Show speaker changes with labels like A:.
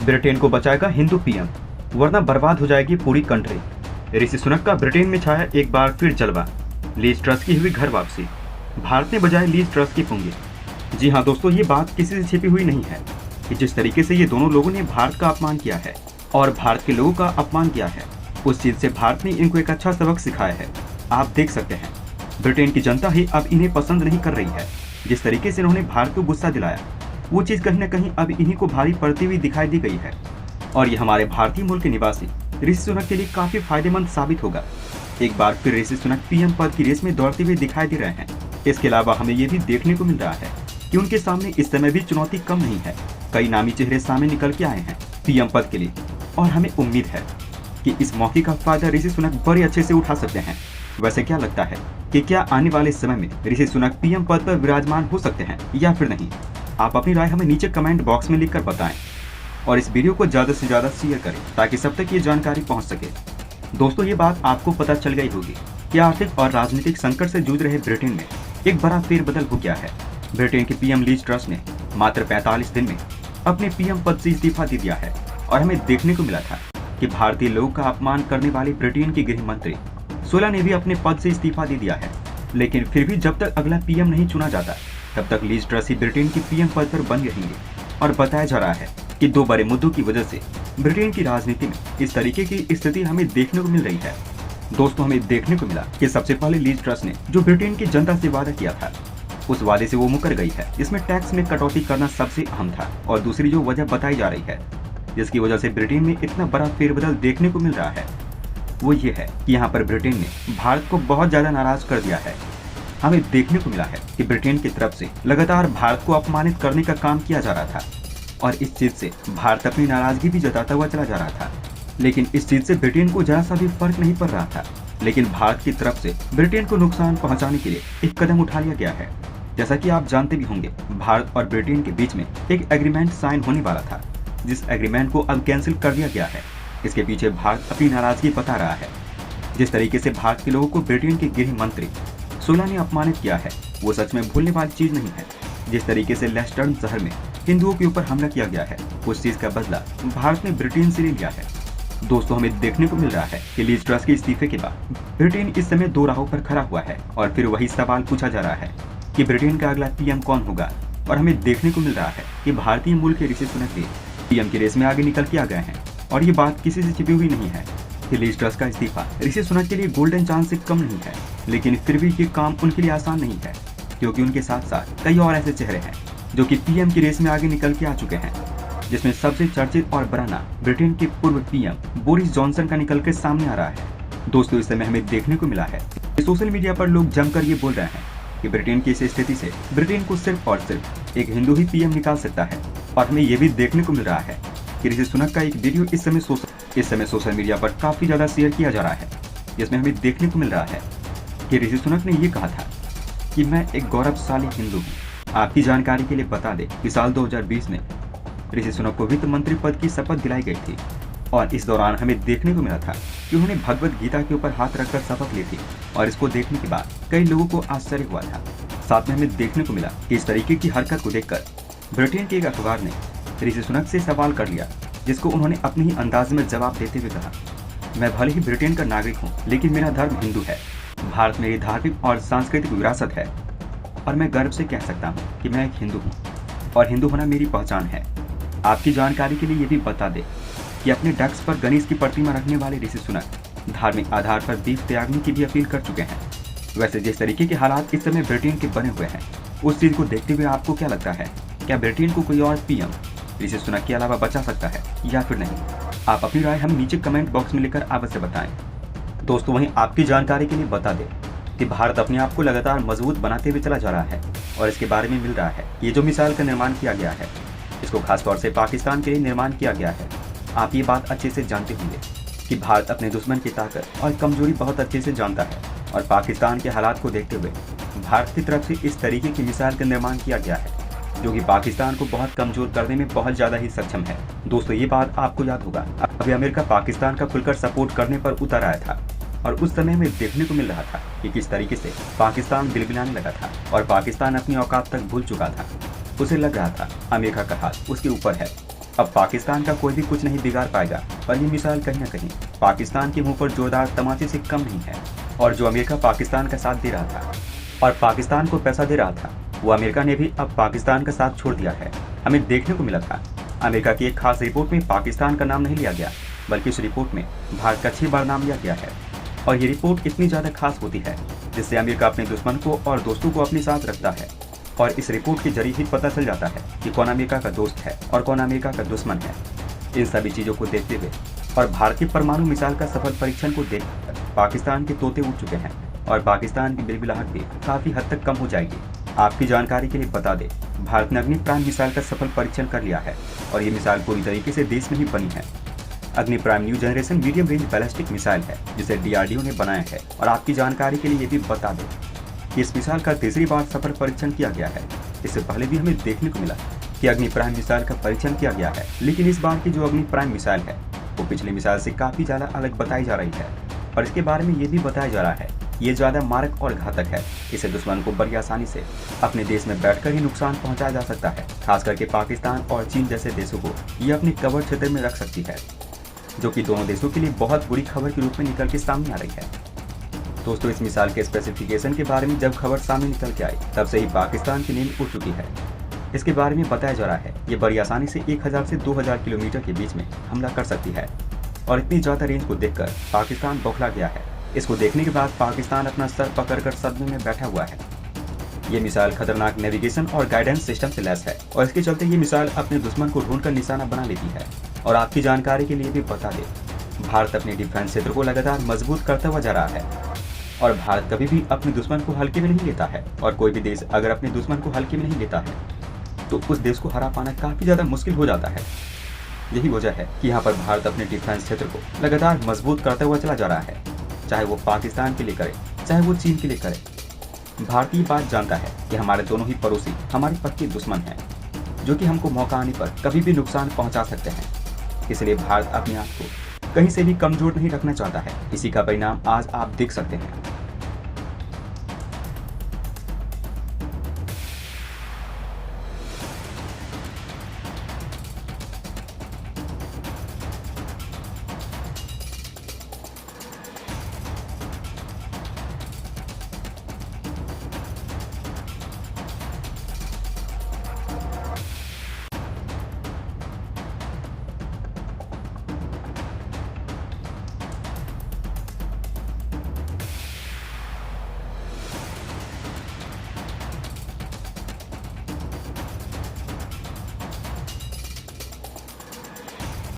A: Britain को बचाएगा Hindu PM, वरना बर्बाद हो जाएगी पूरी कंट्री। ऋषि सुनक का ब्रिटेन में छाया एक बार फिर जलवा। लीज ट्रस की हुई घर वापसी। भारत ने बजाई लीज ट्रस की पुंगी। जी हाँ दोस्तों, ये बात किसी से छिपी हुई नहीं है कि जिस तरीके से ये दोनों लोगों ने भारत का अपमान किया है और भारत के लोगों का अपमान किया है, उस चीज से भारत ने इनको एक अच्छा सबक सिखाया है। आप देख सकते हैं ब्रिटेन की जनता ही अब इन्हें पसंद नहीं कर रही है। जिस तरीके से इन्होंने भारत को गुस्सा दिलाया, वो चीज कहीं न कहीं अब इन्हीं को भारी पड़ती हुई दिखाई दी गई है और ये हमारे भारतीय मूल के निवासी ऋषि सुनक के लिए काफी फायदेमंद साबित होगा। एक बार फिर ऋषि सुनक पीएम पद की रेस में दौड़ते हुए दिखाई दे रहे हैं। इसके अलावा हमें ये भी देखने को मिल रहा है कि उनके सामने इस समय भी चुनौती कम नहीं है। कई नामी चेहरे सामने निकल के आए हैं पीएम पद के लिए और हमें उम्मीद है कि इस मौके का फायदा ऋषि सुनक बड़े अच्छे से उठा सकते हैं। वैसे क्या लगता है कि क्या आने वाले समय में ऋषि सुनक पीएम पद पर विराजमान हो सकते हैं या फिर नहीं? आप अपनी राय हमें नीचे कमेंट बॉक्स में लिखकर बताएं और इस वीडियो को ज्यादा से ज्यादा शेयर करें ताकि सब तक ये जानकारी पहुंच सके। दोस्तों, ये बात आपको पता चल गई होगी कि आर्थिक और राजनीतिक संकट से जूझ रहे ब्रिटेन में एक बड़ा फेरबदल हो गया है। ब्रिटेन के पीएम लीज ट्रस ने मात्र 45 दिन में अपने पीएम पद से इस्तीफा दे दिया है और हमें देखने को मिला था कि भारतीय लोगों का अपमान करने वाले ब्रिटेन के गृह मंत्री सोला ने भी अपने पद से इस्तीफा दे दिया है। लेकिन फिर भी जब तक अगला पीएम नहीं चुना जाता तब तक लीज ट्रस ही ब्रिटेन के पीएम पद पर बन रहेंगे और बताया जा रहा है कि दो बड़े मुद्दों की वजह से ब्रिटेन की राजनीति में इस तरीके की स्थिति हमें देखने को मिल रही है। दोस्तों, हमें देखने को मिला कि सबसे पहले लीज ट्रस ने जो ब्रिटेन की जनता से वादा किया था, उस वादे से वो मुकर गई है। इसमें टैक्स में कटौती करना सबसे अहम था और दूसरी जो वजह बताई जा रही है जिसकी वजह से ब्रिटेन में इतना बड़ा फेरबदल देखने को मिल रहा है, वो ये है कि यहाँ पर ब्रिटेन ने भारत को बहुत ज्यादा नाराज कर दिया है। हमें देखने को मिला है कि ब्रिटेन की तरफ से लगातार भारत को अपमानित करने का काम किया जा रहा था और इस चीज से भारत अपनी नाराजगी भी जताता हुआ चला जा रहा था। लेकिन इस चीज से ब्रिटेन को जरा सा भी फर्क नहीं पड़ रहा था। लेकिन भारत की तरफ से ब्रिटेन को नुकसान पहुंचाने के लिए एक कदम उठा लिया गया है। जैसा कि आप जानते भी होंगे, भारत और ब्रिटेन के बीच में एक एग्रीमेंट साइन होने वाला था, जिस एग्रीमेंट को अब कैंसिल कर दिया गया है। इसके पीछे भारत अपनी नाराजगी बता रहा है। जिस तरीके से भारत के लोगों को ब्रिटेन के गृह मंत्री सोला ने अपमानित किया है, वो सच में भूलने वाली चीज नहीं है। जिस तरीके से लेस्टर्न शहर में हिंदुओं के ऊपर हमला किया गया है, उस चीज का बदला भारत ने ब्रिटेन से ले लिया है। दोस्तों, हमें देखने को मिल रहा है कि लीज ट्रस के इस्तीफे के बाद ब्रिटेन इस समय दो राहों पर खड़ा हुआ है और फिर वही सवाल पूछा जा रहा है कि ब्रिटेन का अगला पीएम कौन होगा। और हमें देखने को मिल रहा है कि भारतीय मूल के ऋषि सुनक भी पीएम की रेस में आगे निकल के आ गए हैं और ये बात किसी से छिपी हुई नहीं है कि लीज ट्रस का इस्तीफा ऋषि सुनक के लिए गोल्डन चांस से कम नहीं है। लेकिन फिर भी ये काम उनके लिए आसान नहीं है, क्योंकि उनके साथ साथ कई और ऐसे चेहरे हैं जो कि पीएम की रेस में आगे निकल के आ चुके हैं, जिसमें सबसे चर्चित और बड़ा नाम ब्रिटेन के पूर्व पीएम बोरिस जॉनसन का निकल के सामने आ रहा है। दोस्तों, इस समय हमें देखने को मिला है कि सोशल मीडिया पर लोग जमकर ये बोल रहे हैं कि ब्रिटेन की इस स्थिति से ब्रिटेन को सिर्फ और सिर्फ एक हिंदू ही पीएम निकाल सकता है। और हमें ये भी देखने को मिल रहा है कि ऋषि सुनक का एक वीडियो इस समय सोशल मीडिया पर काफी ज्यादा शेयर किया जा रहा है, जिसमें हमें देखने को मिल रहा है कि ऋषि सुनक ने ये कहा था कि मैं एक गौरवशाली हिंदू हूँ। आपकी जानकारी के लिए बता दें कि साल 2020 में ऋषि सुनक को वित्त मंत्री पद की शपथ दिलाई गई थी और इस दौरान हमें देखने को मिला था कि उन्होंने भगवत गीता के ऊपर हाथ रखकर शपथ ली थी और इसको देखने के बाद कई लोगों को आश्चर्य हुआ था। साथ में हमें देखने को मिला कि इस तरीके की हरकत को देखकर ब्रिटेन के एक अखबार ने ऋषि सुनक से सवाल कर लिया, जिसको उन्होंने अपने ही अंदाज में जवाब देते हुए कहा, मैं भले ही ब्रिटेन का नागरिक हूँ, लेकिन मेरा धर्म हिंदू है। भारत मेरी धार्मिक और सांस्कृतिक विरासत है और मैं गर्व से कह सकता हूँ कि मैं एक हिंदू हूँ और हिंदू होना मेरी पहचान है। आपकी जानकारी के लिए ये भी बता दें कि अपने डेस्क पर गणेश की प्रतिमा रखने वाले ऋषि सुनक धार्मिक आधार पर दीप त्यागने की भी अपील कर चुके हैं। वैसे जिस तरीके के हालात इस समय ब्रिटेन के बने हुए हैं, उस चीज को देखते हुए आपको क्या लगता है, क्या ब्रिटेन को कोई और पीएम ऋषि सुनक के अलावा बचा सकता है या फिर नहीं? आप अपनी राय हम नीचे कमेंट बॉक्स में लिखकर अवश्य बताएं। दोस्तों, वहीं आपकी जानकारी के लिए बता दें कि भारत अपने आप को लगातार मजबूत बनाते हुए चला जा रहा है और इसके बारे में मिल रहा है ये जो मिसाइल का निर्माण किया गया है, इसको खासतौर से पाकिस्तान के लिए निर्माण किया गया है। आप ये बात अच्छे से जानते होंगे कि भारत अपने दुश्मन की ताकत और कमजोरी बहुत अच्छे से जानता है और पाकिस्तान के हालात को देखते हुए भारत की तरफ से इस तरीके की मिसाइल का निर्माण किया गया है जो कि पाकिस्तान को बहुत कमजोर करने में बहुत ज्यादा ही सक्षम है। दोस्तों, ये बात आपको याद होगा, अभी अमेरिका पाकिस्तान का खुलकर सपोर्ट करने पर उतर आया था और उस समय हमें देखने को मिल रहा था कि किस तरीके से पाकिस्तान बिलबिलाने लगा था और पाकिस्तान अपनी औकात तक भूल चुका था। उसे लग रहा था अमेरिका का हाथ उसके ऊपर है अब पाकिस्तान का कोई भी कुछ नहीं बिगाड़ पाएगा, पर ये मिसाइल कहीं न कहीं पाकिस्तान के मुंह पर जोरदार तमाचे से कम नहीं है। और जो अमेरिका पाकिस्तान का साथ दे रहा था और पाकिस्तान को पैसा दे रहा था, वो अमेरिका ने भी अब पाकिस्तान का साथ छोड़ दिया है। हमें देखने को मिला था अमेरिका की एक खास रिपोर्ट में पाकिस्तान का नाम नहीं लिया गया, बल्कि उस रिपोर्ट में भारत का 6 बार नाम लिया गया है। और ये रिपोर्ट इतनी ज़्यादा खास होती है जिससे अमेरिका अपने दुश्मन को और दोस्तों को अपने साथ रखता है। और इस रिपोर्ट के जरिए ही पता चल जाता है कि कौन अमेरिका का दोस्त है और कौन अमेरिका का दुश्मन है। इन सभी चीज़ों को देखते हुए और भारत की परमाणु मिसाइल का सफल परीक्षण को देखकर पाकिस्तान के तोते उड़ चुके हैं और पाकिस्तान की बिलबिलाहट भी काफ़ी हद तक कम हो जाएगी। आपकी जानकारी के लिए बता दें, भारत ने अग्नि प्राइम मिसाइल का सफल परीक्षण कर लिया है और ये मिसाइल पूरी तरीके से देश में ही बनी है। अग्नि prime new generation medium range ballistic missile है जिसे DRDO ने बनाया है। और आपकी जानकारी के लिए ये भी बता दें कि इस मिसाइल का तीसरी बार सफल परीक्षण किया गया है। इससे पहले भी हमें देखने को मिला कि अग्नि प्राइम मिसाइल का परीक्षण किया गया है, लेकिन इस बार की जो अग्नि प्राइम मिसाइल है वो पिछले मिसाइल से काफ़ी ज़्यादा अलग बताई जा रही है। और इसके बारे में ये भी बताया जा रहा है ये ज़्यादा मारक और घातक है। इसे दुश्मन को बड़ी आसानी से अपने देश में बैठकर ही नुकसान पहुंचाया जा सकता है। खास करके पाकिस्तान और चीन जैसे देशों को ये अपने कवर क्षेत्र में रख सकती है, जो कि दोनों देशों के लिए बहुत बुरी खबर के रूप में निकल के सामने आ रही है। दोस्तों, इस मिसाइल के स्पेसिफिकेशन के बारे में जब खबर सामने निकल के आई तब से ही पाकिस्तान की नींद उड़ चुकी है। इसके बारे में बताया जा रहा है ये बड़ी आसानी से 1000 से 2000 किलोमीटर के बीच में हमला कर सकती है। और इतनी ज़्यादा रेंज को देखकर पाकिस्तान बौखला गया है। इसको देखने के बाद पाकिस्तान अपना सर पकड़कर सदमे में बैठा हुआ है। ये मिसाइल खतरनाक नेविगेशन और गाइडेंस सिस्टम से लैस है और इसके चलते ये मिसाइल अपने दुश्मन को ढूंढकर निशाना बना लेती है। और आपकी जानकारी के लिए भी बता दें, भारत अपने डिफेंस क्षेत्र को लगातार मजबूत करता हुआ जा रहा है और भारत कभी भी अपने दुश्मन को हल्के में नहीं लेता है। और कोई भी देश अगर अपने दुश्मन को हल्के में नहीं लेता है तो उस देश को हरा पाना काफ़ी ज़्यादा मुश्किल हो जाता है। यही वजह है कि यहाँ पर भारत अपने डिफेंस क्षेत्र को लगातार मजबूत करता हुआ चला जा रहा है, चाहे वो पाकिस्तान के लिए करे चाहे वो चीन के लिए करे। भारतीय बात जानता है कि हमारे दोनों ही पड़ोसी हमारे पक्के दुश्मन हैं, जो कि हमको मौका आने पर कभी भी नुकसान पहुंचा सकते हैं। इसलिए भारत अपने आप को कहीं से भी कमजोर नहीं रखना चाहता है। इसी का परिणाम आज आप देख सकते हैं।